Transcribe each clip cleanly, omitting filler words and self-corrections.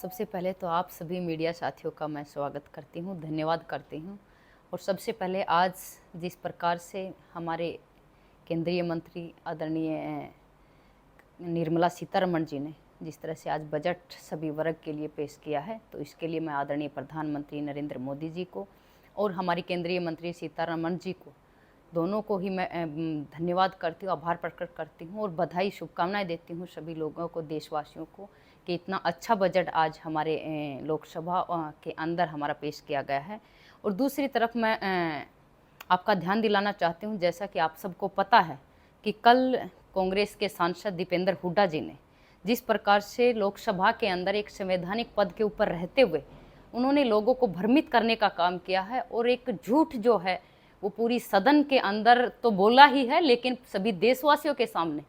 सबसे पहले तो आप सभी मीडिया साथियों का मैं स्वागत करती हूँ, धन्यवाद करती हूँ। और सबसे पहले आज जिस प्रकार से हमारे केंद्रीय मंत्री आदरणीय निर्मला सीतारमण जी ने जिस तरह से आज बजट सभी वर्ग के लिए पेश किया है, तो इसके लिए मैं आदरणीय प्रधानमंत्री नरेंद्र मोदी जी को और हमारी केंद्रीय मंत्री सीतारमण जी को दोनों को ही मैं धन्यवाद करती हूँ, आभार प्रकट करती हूँ और बधाई शुभकामनाएं देती हूँ सभी लोगों को, देशवासियों को, कि इतना अच्छा बजट आज हमारे लोकसभा के अंदर हमारा पेश किया गया है। और दूसरी तरफ मैं आपका ध्यान दिलाना चाहती हूँ, जैसा कि आप सबको पता है कि कल कांग्रेस के सांसद दीपेंद्र हुड्डा जी ने जिस प्रकार से लोकसभा के अंदर एक संवैधानिक पद के ऊपर रहते हुए उन्होंने लोगों को भ्रमित करने का काम किया है और एक झूठ जो है वो पूरी सदन के अंदर तो बोला ही है, लेकिन सभी देशवासियों के सामने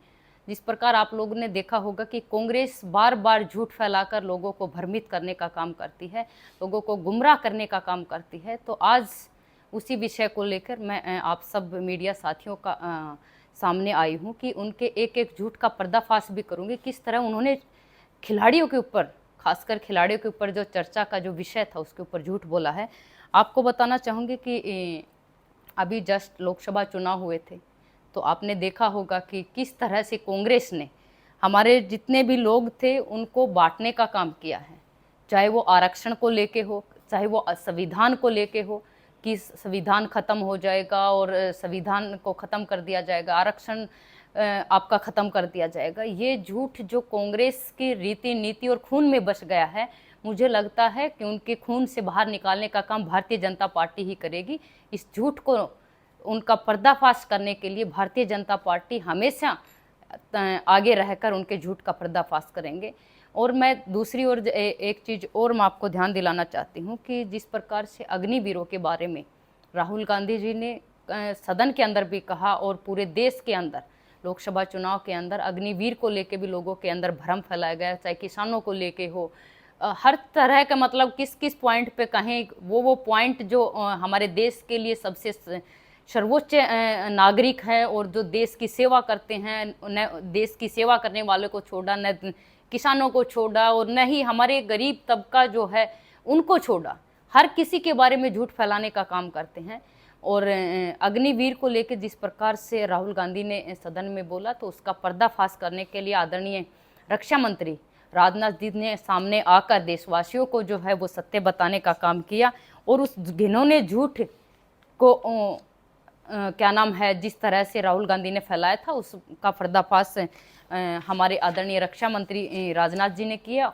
जिस प्रकार आप लोगों ने देखा होगा कि कांग्रेस बार बार झूठ फैलाकर लोगों को भ्रमित करने का काम करती है, लोगों को गुमराह करने का काम करती है। तो आज उसी विषय को लेकर मैं आप सब मीडिया साथियों का सामने आई हूँ कि उनके एक एक झूठ का पर्दाफाश भी करूँगी, किस तरह उन्होंने खिलाड़ियों के ऊपर, खासकर खिलाड़ियों के ऊपर जो चर्चा का जो विषय था उसके ऊपर झूठ बोला है। आपको बताना चाहूँगी कि अभी जस्ट लोकसभा चुनाव हुए थे, तो आपने देखा होगा कि किस तरह से कांग्रेस ने हमारे जितने भी लोग थे उनको बांटने का काम किया है, चाहे वो आरक्षण को लेके हो, चाहे वो संविधान को लेके हो कि संविधान खत्म हो जाएगा और संविधान को ख़त्म कर दिया जाएगा, आरक्षण आपका ख़त्म कर दिया जाएगा। ये झूठ जो कांग्रेस की रीति नीति और खून में बस गया है, मुझे लगता है कि उनके खून से बाहर निकालने का काम भारतीय जनता पार्टी ही करेगी। इस झूठ को उनका पर्दाफाश करने के लिए भारतीय जनता पार्टी हमेशा आगे रहकर उनके झूठ का पर्दाफाश करेंगे। और मैं दूसरी ओर एक चीज़ और मैं आपको ध्यान दिलाना चाहती हूँ कि जिस प्रकार से अग्निवीरों के बारे में राहुल गांधी जी ने सदन के अंदर भी कहा और पूरे देश के अंदर लोकसभा चुनाव के अंदर अग्निवीर को लेके भी लोगों के अंदर भ्रम फैलाया गया, चाहे किसानों को लेके हो, हर तरह का, मतलब किस किस पॉइंट पे कहें वो पॉइंट जो हमारे देश के लिए सबसे सर्वोच्च नागरिक है और जो देश की सेवा करते हैं, न देश की सेवा करने वालों को छोड़ा, न किसानों को छोड़ा और न ही हमारे गरीब तबका जो है उनको छोड़ा, हर किसी के बारे में झूठ फैलाने का काम करते हैं। और अग्निवीर को लेकर जिस प्रकार से राहुल गांधी ने सदन में बोला, तो उसका पर्दाफाश करने के लिए आदरणीय रक्षा मंत्री राजनाथ जी ने सामने आकर देशवासियों को जो है वो सत्य बताने का काम किया और उस घिनौने झूठ को क्या नाम है जिस तरह से राहुल गांधी ने फैलाया था उसका पर्दाफाश हमारे आदरणीय रक्षा मंत्री राजनाथ जी ने किया।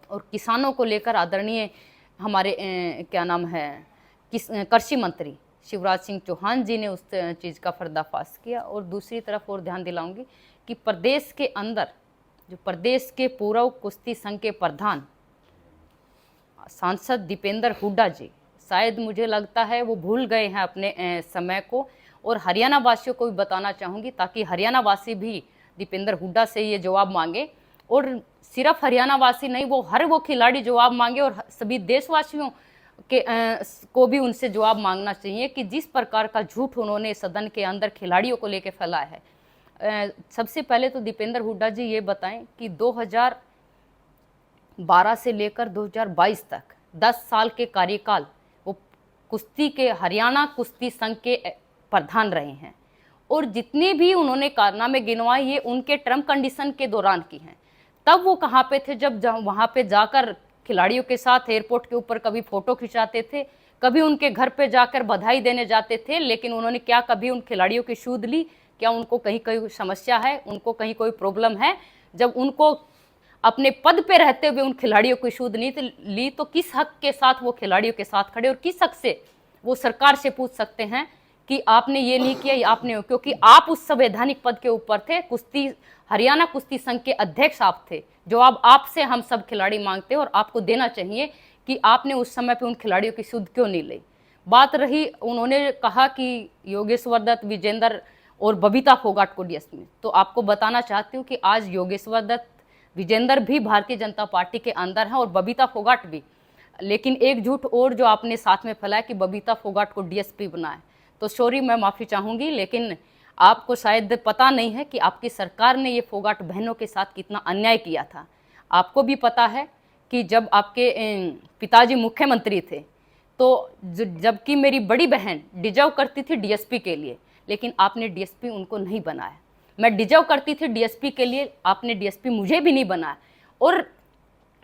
और किसानों को लेकर आदरणीय हमारे क्या नाम है कृषि मंत्री शिवराज सिंह चौहान जी ने उस चीज़ का पर्दाफाश किया। और दूसरी तरफ और ध्यान दिलाऊंगी कि प्रदेश के अंदर जो प्रदेश के पूर्व कुश्ती संघ के प्रधान सांसद दीपेंद्र हुड्डा जी, शायद मुझे लगता है वो भूल गए हैं अपने समय को। और हरियाणा वासियों को भी बताना चाहूँगी ताकि हरियाणा वासी भी दीपेंद्र हुड्डा से ये जवाब मांगे, और सिर्फ हरियाणा वासी नहीं, वो हर वो खिलाड़ी जवाब मांगे और सभी देशवासियों के को भी उनसे जवाब मांगना चाहिए कि जिस प्रकार का झूठ उन्होंने सदन के अंदर खिलाड़ियों को लेकर फैलाया है। सबसे पहले तो दीपेंद्र हुड्डा जी ये बताएं कि 2012 से लेकर 2022 तक 10 साल के कार्यकाल वो कुश्ती के हरियाणा कुश्ती संघ के प्रधान रहे हैं और जितने भी उन्होंने कारनामे गिनवाए ये उनके टर्म कंडीशन के दौरान की हैं। तब वो कहाँ पे थे जब वहाँ पे जाकर खिलाड़ियों के साथ एयरपोर्ट के ऊपर कभी फोटो खिंचाते थे, कभी उनके घर पे जाकर बधाई देने जाते थे, लेकिन उन्होंने क्या कभी उन खिलाड़ियों की सूध ली? क्या उनको कहीं कोई समस्या है, उनको कहीं कोई प्रॉब्लम है? जब उनको अपने पद पे रहते हुए उन खिलाड़ियों की सूध नहीं ली तो किस हक के साथ वो खिलाड़ियों के साथ खड़े और किस हक से वो सरकार से पूछ सकते हैं कि आपने ये नहीं किया, आपने, क्योंकि आप उस संवैधानिक पद के ऊपर थे, कुश्ती हरियाणा कुश्ती संघ के अध्यक्ष आप थे। जवाब आपसे हम सब खिलाड़ी मांगते हैं और आपको देना चाहिए कि आपने उस समय पे उन खिलाड़ियों की सुध क्यों नहीं ली। बात रही, उन्होंने कहा कि योगेश्वर दत्त, विजेंद्र और बबीता फोगाट को डीएस में, तो आपको बताना चाहती हूँ कि आज योगेश्वर दत्त, विजेंद्र भी भारतीय जनता पार्टी के अंदर हैं और बबीता फोगाट भी। लेकिन एक झूठ और जो आपने साथ में फैलाया कि बबीता फोगाट को डीएसपी बनाए, तो सॉरी, मैं माफ़ी चाहूँगी, लेकिन आपको शायद पता नहीं है कि आपकी सरकार ने ये फोगाट बहनों के साथ कितना अन्याय किया था। आपको भी पता है कि जब आपके पिताजी मुख्यमंत्री थे तो जबकि मेरी बड़ी बहन डिजर्व करती थी डीएसपी के लिए, लेकिन आपने डीएसपी उनको नहीं बनाया। मैं डिजर्व करती थी डीएसपी के लिए, आपने डीएसपी मुझे भी नहीं बनाया। और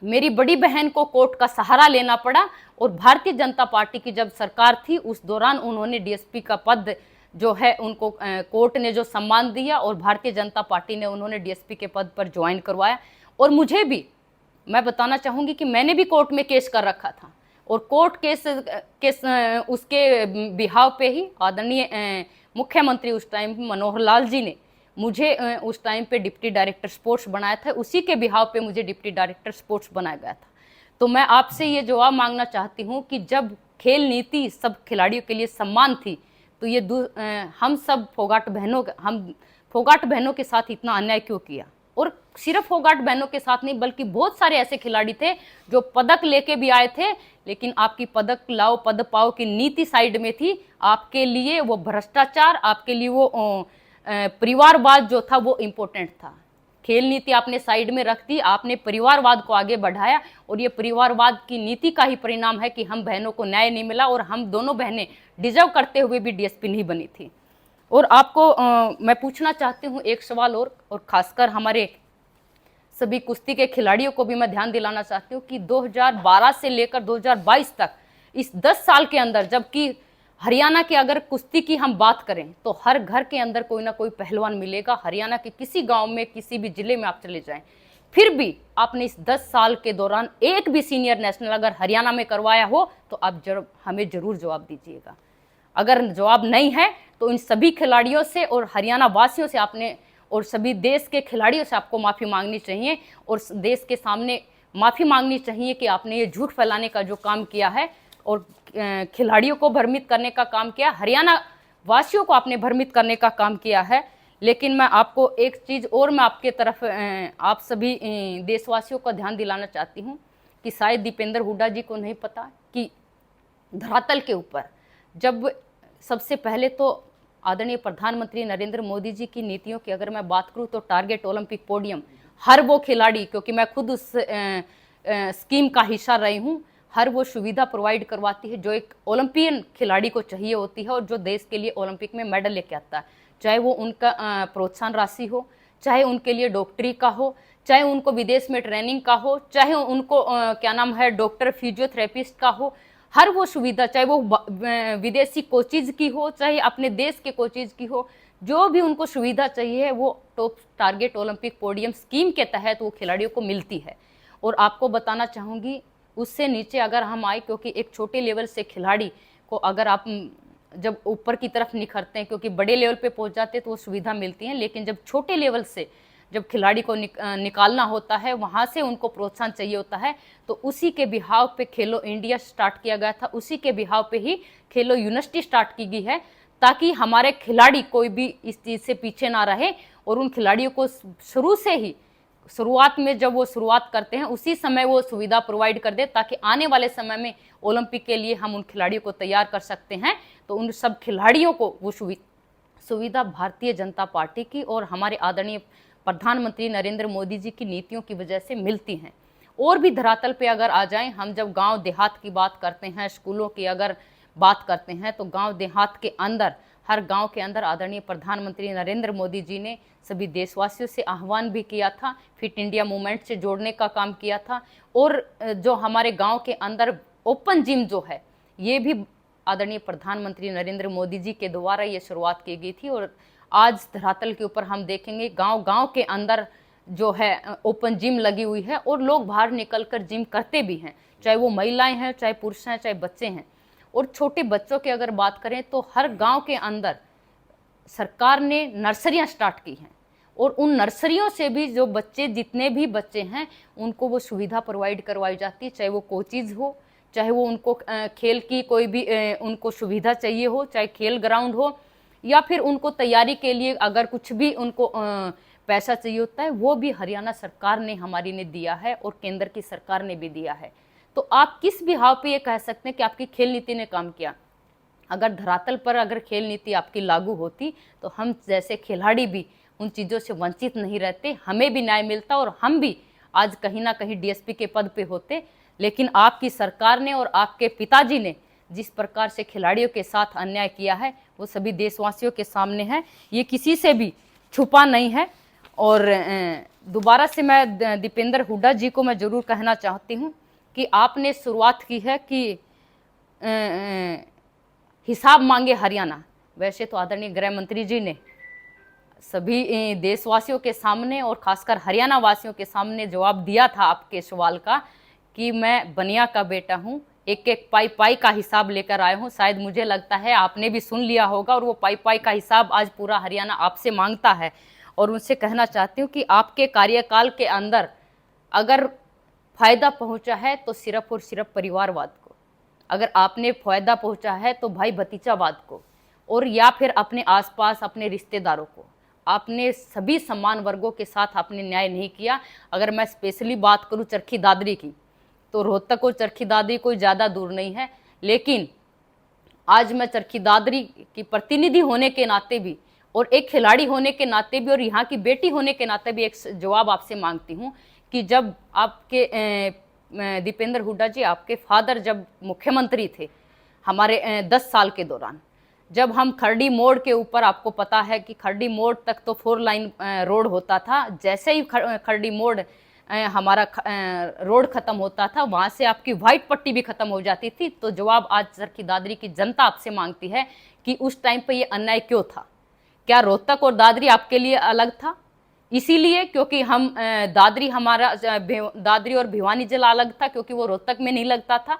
मेरी बड़ी बहन को कोर्ट का सहारा लेना पड़ा, और भारतीय जनता पार्टी की जब सरकार थी उस दौरान उन्होंने डीएसपी का पद जो है उनको कोर्ट ने जो सम्मान दिया, और भारतीय जनता पार्टी ने उन्होंने डीएसपी के पद पर ज्वाइन करवाया। और मुझे भी, मैं बताना चाहूँगी कि मैंने भी कोर्ट में केस कर रखा था, और कोर्ट केस उसके बिहाव पे ही आदरणीय मुख्यमंत्री उस टाइम मनोहर लाल जी ने मुझे उस टाइम पे डिप्टी डायरेक्टर स्पोर्ट्स बनाया था, उसी के बिहाव पे मुझे डिप्टी डायरेक्टर स्पोर्ट्स बनाया गया था। तो मैं आपसे ये जवाब मांगना चाहती हूँ कि जब खेल नीति सब खिलाड़ियों के लिए सम्मान थी, तो ये हम फोगाट बहनों के साथ इतना अन्याय क्यों किया? और सिर्फ फोगाट बहनों के साथ नहीं, बल्कि बहुत सारे ऐसे खिलाड़ी थे जो पदक लेके भी आए थे, लेकिन आपकी पदक लाओ पद पाओ की नीति साइड में थी। आपके लिए वो भ्रष्टाचार, आपके लिए वो परिवारवाद जो था वो इम्पोर्टेंट था। खेल नीति आपने साइड में रख दी, आपने परिवारवाद को आगे बढ़ाया, और ये परिवारवाद की नीति का ही परिणाम है कि हम बहनों को न्याय नहीं मिला, और हम दोनों बहनें डिजर्व करते हुए भी डीएसपी नहीं बनी थी। और आपको मैं पूछना चाहती हूँ एक सवाल और खासकर हमारे सभी कुश्ती के खिलाड़ियों को भी मैं ध्यान दिलाना चाहती हूँ कि 2012 से लेकर 2022 तक इस 10 साल के अंदर, जबकि हरियाणा के अगर कुश्ती की हम बात करें तो हर घर के अंदर कोई ना कोई पहलवान मिलेगा। हरियाणा के किसी गांव में, किसी भी जिले में आप चले जाएं, फिर भी आपने इस 10 साल के दौरान एक भी सीनियर नेशनल अगर हरियाणा में करवाया हो तो आप हमें जरूर जवाब दीजिएगा। अगर जवाब नहीं है तो इन सभी खिलाड़ियों से और हरियाणा वासियों से आपने, और सभी देश के खिलाड़ियों से आपको माफ़ी मांगनी चाहिए, और देश के सामने माफ़ी मांगनी चाहिए कि आपने ये झूठ फैलाने का जो काम किया है और खिलाड़ियों को भ्रमित करने का काम किया, हरियाणा वासियों को आपने भ्रमित करने का काम किया है। लेकिन मैं आपको एक चीज़ और, मैं आपके तरफ आप सभी देशवासियों का ध्यान दिलाना चाहती हूँ कि शायद दीपेंद्र हुड्डा जी को नहीं पता कि धरातल के ऊपर जब सबसे पहले तो आदरणीय प्रधानमंत्री नरेंद्र मोदी जी की नीतियों की अगर मैं बात करूं तो टारगेट ओलंपिक पोडियम हर वो खिलाड़ी, क्योंकि मैं खुद उस स्कीम का हिस्सा रही हूं, हर वो सुविधा प्रोवाइड करवाती है जो एक ओलंपियन खिलाड़ी को चाहिए होती है और जो देश के लिए ओलंपिक में मेडल लेके आता है। चाहे वो उनका प्रोत्साहन राशि हो, चाहे उनके लिए डॉक्टरी का हो, चाहे उनको विदेश में ट्रेनिंग का हो, चाहे उनको क्या नाम है डॉक्टर फिजियोथेरेपिस्ट का हो, हर वो सुविधा, चाहे वो विदेशी कोचिज की हो, चाहे अपने देश के कोचिज की हो, जो भी उनको सुविधा चाहिए वो top target Olympic podium scheme के तहत वो खिलाड़ियों को मिलती है। और आपको बताना चाहूँगी उससे नीचे अगर हम आए, क्योंकि एक छोटे लेवल से खिलाड़ी को अगर आप जब ऊपर की तरफ निखरते हैं, क्योंकि बड़े लेवल पे पहुंच जाते हैं तो वो सुविधा मिलती है, लेकिन जब छोटे लेवल से जब खिलाड़ी को निकालना होता है, वहाँ से उनको प्रोत्साहन चाहिए होता है, तो उसी के बिहाव पे खेलो इंडिया स्टार्ट किया गया था, उसी के बिहाव पे ही खेलो यूनिवर्सिटी स्टार्ट की गई है, ताकि हमारे खिलाड़ी कोई भी इस चीज़ से पीछे ना रहे और उन खिलाड़ियों को शुरू से ही शुरुआत में जब वो शुरुआत करते हैं उसी समय वो सुविधा प्रोवाइड कर दे, ताकि आने वाले समय में ओलंपिक के लिए हम उन खिलाड़ियों को तैयार कर सकते हैं। तो उन सब खिलाड़ियों को वो सुविधा भारतीय जनता पार्टी की और हमारे आदरणीय प्रधानमंत्री नरेंद्र मोदी जी की नीतियों की वजह से मिलती हैं। और भी धरातल पे अगर आ जाएं, हम जब गांव देहात की बात करते हैं, स्कूलों की अगर बात करते हैं, तो गांव देहात के अंदर, हर गांव के अंदर आदरणीय प्रधानमंत्री नरेंद्र मोदी जी ने सभी देशवासियों से आह्वान भी किया था, फिट इंडिया मूवमेंट से जोड़ने का काम किया था। और जो हमारे गाँव के अंदर ओपन जिम जो है, ये भी आदरणीय प्रधानमंत्री नरेंद्र मोदी जी के द्वारा ये शुरुआत की गई थी। और आज धरातल के ऊपर हम देखेंगे गांव-गांव के अंदर जो है ओपन जिम लगी हुई है और लोग बाहर निकलकर जिम करते भी हैं, चाहे वो महिलाएं हैं, चाहे पुरुष हैं, चाहे बच्चे हैं। और छोटे बच्चों की अगर बात करें तो हर गांव के अंदर सरकार ने नर्सरियां स्टार्ट की हैं और उन नर्सरियों से भी जो बच्चे, जितने भी बच्चे हैं, उनको वो सुविधा प्रोवाइड करवाई जाती है, चाहे वो कोचिज हो, चाहे वो उनको खेल की कोई भी उनको सुविधा चाहिए हो, चाहे खेल ग्राउंड हो, या फिर उनको तैयारी के लिए अगर कुछ भी उनको पैसा चाहिए होता है, वो भी हरियाणा सरकार ने हमारी ने दिया है और केंद्र की सरकार ने भी दिया है। तो आप किस बिहाव पे ये कह सकते हैं कि आपकी खेल नीति ने काम किया? अगर धरातल पर अगर खेल नीति आपकी लागू होती तो हम जैसे खिलाड़ी भी उन चीज़ों से वंचित नहीं रहते, हमें भी न्याय मिलता और हम भी आज कहीं ना कहीं डीएसपी के पद पे होते। लेकिन आपकी सरकार ने और आपके पिताजी ने जिस प्रकार से खिलाड़ियों के साथ अन्याय किया है वो सभी देशवासियों के सामने है, ये किसी से भी छुपा नहीं है। और दोबारा से मैं दीपेंद्र हुड्डा जी को मैं ज़रूर कहना चाहती हूँ कि आपने शुरुआत की है कि हिसाब मांगे हरियाणा। वैसे तो आदरणीय गृह मंत्री जी ने सभी देशवासियों के सामने और खासकर हरियाणा वासियों के सामने जवाब दिया था आपके सवाल का कि मैं बनिया का बेटा हूँ, एक एक पाई पाई का हिसाब लेकर आया हूँ। शायद मुझे लगता है आपने भी सुन लिया होगा और वो पाई पाई का हिसाब आज पूरा हरियाणा आपसे मांगता है। और उनसे कहना चाहती हूँ कि आपके कार्यकाल के अंदर अगर फायदा पहुँचा है तो सिर्फ और सिर्फ परिवारवाद को, अगर आपने फायदा पहुँचा है तो भाई भतीजावाद को, और या फिर अपने आसपास अपने रिश्तेदारों को। आपने सभी समान वर्गों के साथ आपने न्याय नहीं किया। अगर मैं स्पेशली बात करूं चरखी दादरी की, तो रोहतक और चरखी दादरी कोई ज़्यादा दूर नहीं है। लेकिन आज मैं चरखी दादरी की प्रतिनिधि होने के नाते भी और एक खिलाड़ी होने के नाते भी और यहाँ की बेटी होने के नाते भी एक जवाब आपसे मांगती हूँ कि जब आपके दीपेंद्र हुड्डा जी, आपके फादर जब मुख्यमंत्री थे हमारे 10 साल के दौरान, जब हम खरडी मोड़ के ऊपर, आपको पता है कि खरडी मोड़ तक तो 4 लाइन रोड होता था, जैसे ही खरडी मोड़ हमारा रोड खत्म होता था वहाँ से आपकी वाइट पट्टी भी खत्म हो जाती थी। तो जवाब आज चरखी दादरी की जनता आपसे मांगती है कि उस टाइम पे ये अन्याय क्यों था। क्या रोहतक और दादरी आपके लिए अलग था? इसीलिए क्योंकि हम दादरी और भिवानी जिला अलग था क्योंकि वो रोहतक में नहीं लगता था।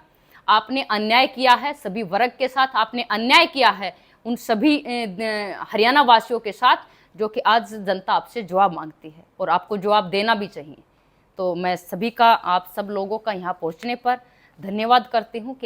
आपने अन्याय किया है सभी वर्ग के साथ, आपने अन्याय किया है उन सभी हरियाणा वासियों के साथ, जो कि आज जनता आपसे जवाब मांगती है और आपको जवाब देना भी चाहिए। तो मैं सभी का, आप सब लोगों का यहाँ पहुँचने पर धन्यवाद करती हूँ कि आप